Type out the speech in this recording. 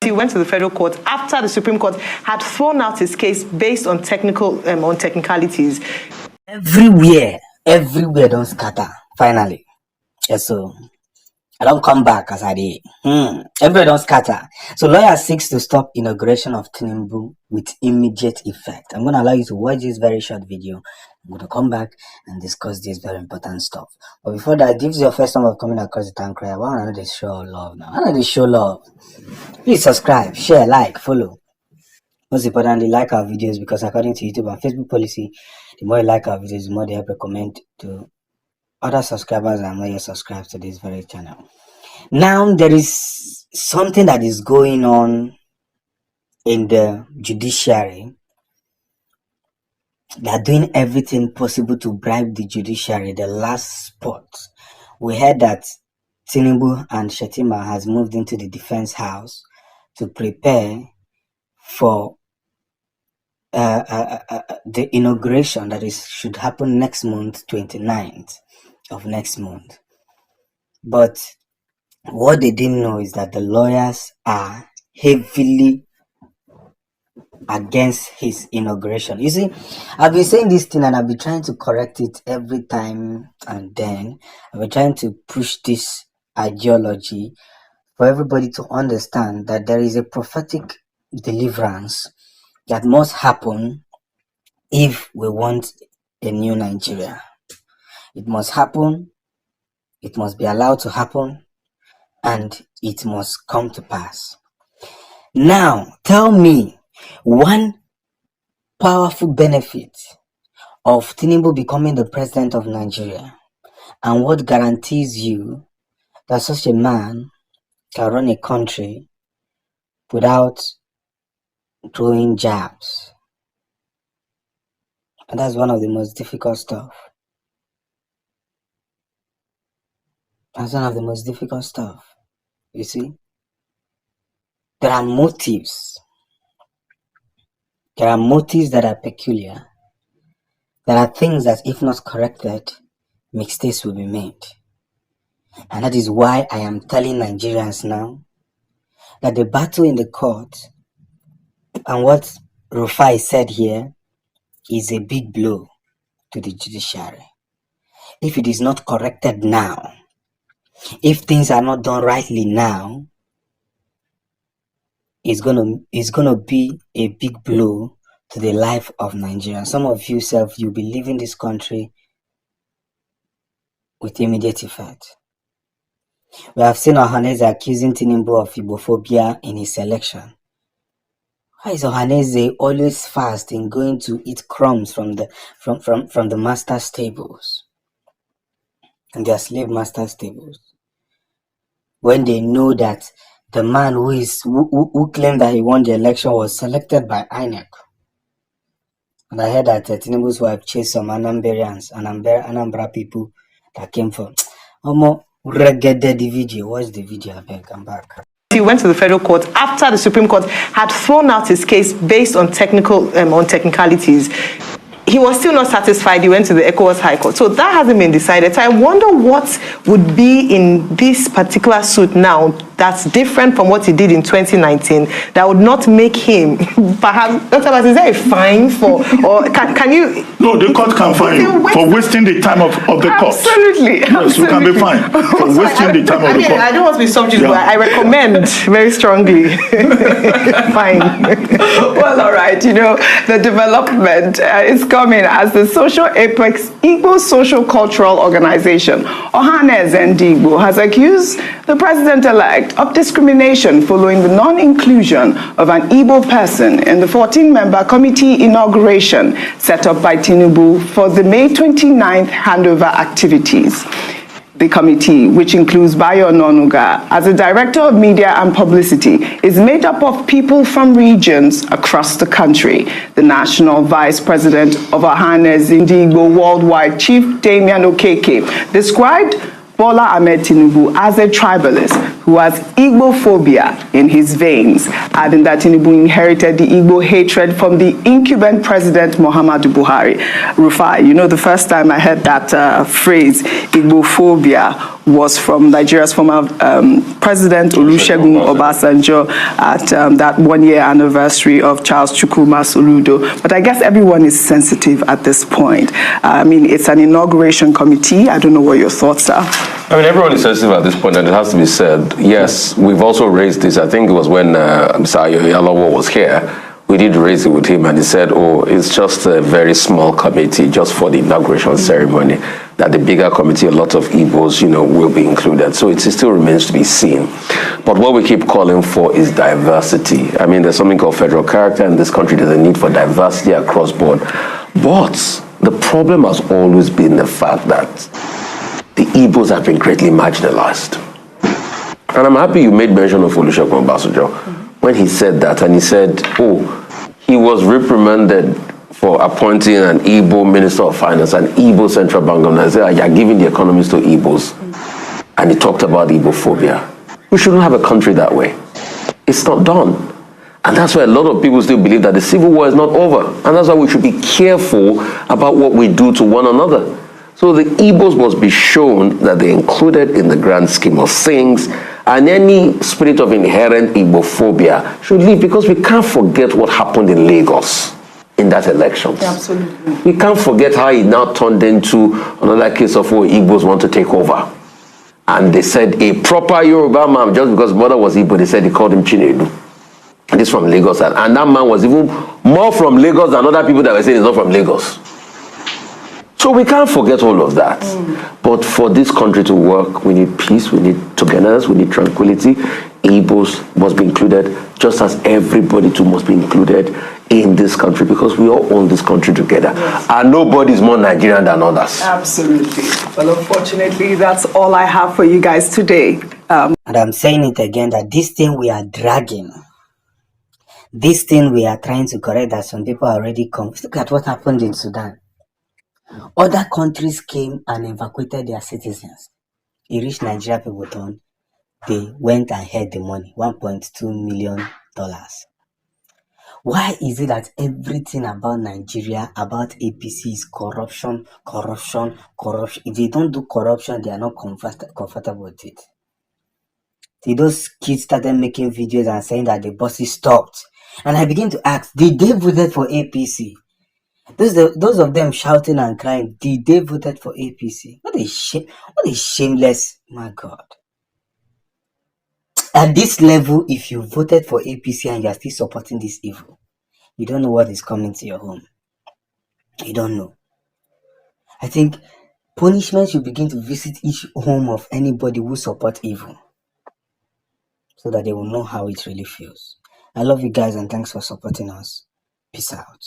He went to the federal court after the Supreme Court had thrown out his case based on technicalities. Everywhere don't scatter. Finally, so I don't come back as I did. Everywhere don't scatter. So lawyer seeks to stop inauguration of Tinubu with immediate effect. I'm gonna allow you to watch this very short video. I'm gonna come back and discuss this very important stuff. But before that, if this is your first time of coming across the town crier, why don't they show love now? Why don't they show love? Please subscribe, share, like, follow. Most importantly, like our videos, because according to YouTube and Facebook policy, the more you like our videos, the more they help recommend to other subscribers and not yet subscribed to this very channel. Now, there is something that is going on in the judiciary. They are doing everything possible to bribe the judiciary. The last spot, we heard that Tinubu and Shittima has moved into the defense house to prepare for the inauguration that should happen next month, 29th of next month. But what they didn't know is that the lawyers are heavily against his inauguration. You see, I've been saying this thing and I've been trying to correct it every time and then. I've been trying to push this ideology for everybody to understand that there is a prophetic deliverance that must happen if we want a new Nigeria. It must happen, it must be allowed to happen, and it must come to pass. Now, tell me one powerful benefit of Tinubu becoming the president of Nigeria, and what guarantees you that such a man can run a country without throwing jabs. And that's one of the most difficult stuff. That's one of the most difficult stuff. You see, there are motives. There are motives that are peculiar. There are things that, if not corrected, mistakes will be made. And that is why I am telling Nigerians now that the battle in the court and what Rufai said here is a big blow to the judiciary. If it is not corrected now, if things are not done rightly now, it's gonna be a big blow to the life of Nigeria. Some of you you'll be leaving this country with immediate effect. We have seen Ohaneze accusing Tinubu of Ibophobia in his election. Why is Ohaneze always fast in going to eat crumbs from the master's tables and their slave master's tables, when they know that the man who claimed that he won the election was selected by INEC? And I heard that Tinubu's wife chased some Anambra people that came from the video. Watch the video, I beg, I'm back. He went to the federal court after the Supreme Court had thrown out his case based on technicalities. He was still not satisfied. He went to the ECOWAS High Court. So that hasn't been decided. So I wonder what would be in this particular suit now that's different from what he did in 2019 that would not make him, perhaps, Dr. Bass, is there a fine for, or can you? No, the court can fine you for wasting the time of the court. Absolutely. Yes, you can be fined for wasting the time of the court. I don't want to be subject, but I recommend very strongly. Fine. Well, all right, the development is coming as the Social Apex Igbo Social Cultural Organization, Ohaneze Ndigbo, has accused the president-elect of discrimination following the non-inclusion of an Igbo person in the 14-member committee inauguration set up by Tinubu for the May 29th handover activities. The committee, which includes Bayo Nonuga as the Director of Media and Publicity, is made up of people from regions across the country. The National Vice President of Ohaneze Ndigbo Worldwide, Chief Damian Okeke, described Bola Ahmed Tinubu as a tribalist who who has Igbophobia in his veins, adding that Tinubu inherited the Igbo hatred from the incumbent president Muhammadu Buhari. Rufai, you know, the first time I heard that phrase, Igbophobia, was from Nigeria's former President Olusegun Obasanjo at that one-year anniversary of Charles Chukwuma Soludo. But I guess everyone is sensitive at this point. I mean, it's an inauguration committee. I don't know what your thoughts are. I mean, everyone is sensitive at this point, and it has to be said. Yes, we've also raised this. I think it was when Mr. Yalawo was here. We did raise it with him, and he said, oh, it's just a very small committee just for the inauguration ceremony, that the bigger committee, a lot of Igbos, you know, will be included. So it still remains to be seen. But what we keep calling for is diversity. I mean, there's something called federal character in this country. There's a need for diversity across board. But the problem has always been the fact that the Igbos have been greatly marginalized. And I'm happy you made mention of Olusegun Obasanjo when he said that, and he said, oh, he was reprimanded for appointing an Igbo Minister of Finance, an Igbo Central Bank governor. He said, you're giving the economies to Igbos. And he talked about Igbophobia. We shouldn't have a country that way. It's not done. And that's why a lot of people still believe that the civil war is not over. And that's why we should be careful about what we do to one another. So the Igbos must be shown that they're included in the grand scheme of things, and any spirit of inherent Igbophobia should leave, because we can't forget what happened in Lagos in that election. Absolutely. We can't forget how it now turned into another case of where Igbos want to take over. And they said a proper Yoruba man, just because mother was Igbo, they said they called him Chinedu. And this from Lagos. And that man was even more from Lagos than other people that were saying he's not from Lagos. So we can't forget all of that. But for this country to work, we need peace, we need togetherness, we need tranquility. Igbos must be included, just as everybody too must be included in this country, because we all own this country together. Yes. And nobody is more Nigerian than others. Absolutely. Well, unfortunately, that's all I have for you guys today. And I'm saying it again, that this thing we are dragging, this thing we are trying to correct, that some people are already confused. Look at what happened in Sudan. Other countries came and evacuated their citizens. It reached Nigeria people turn. They went and hid the money, $1.2 million. Why is it that everything about Nigeria, about APC is corruption, corruption, corruption? If they don't do corruption, they are not comfortable with it. Those kids started making videos and saying that the buses stopped. And I begin to ask, did they vote for APC? Those of them shouting and crying, did they voted for APC? What a shameless, my God. At this level, if you voted for APC and you are still supporting this evil, you don't know what is coming to your home. You don't know. I think punishment should begin to visit each home of anybody who supports evil, so that they will know how it really feels. I love you guys, and thanks for supporting us. Peace out.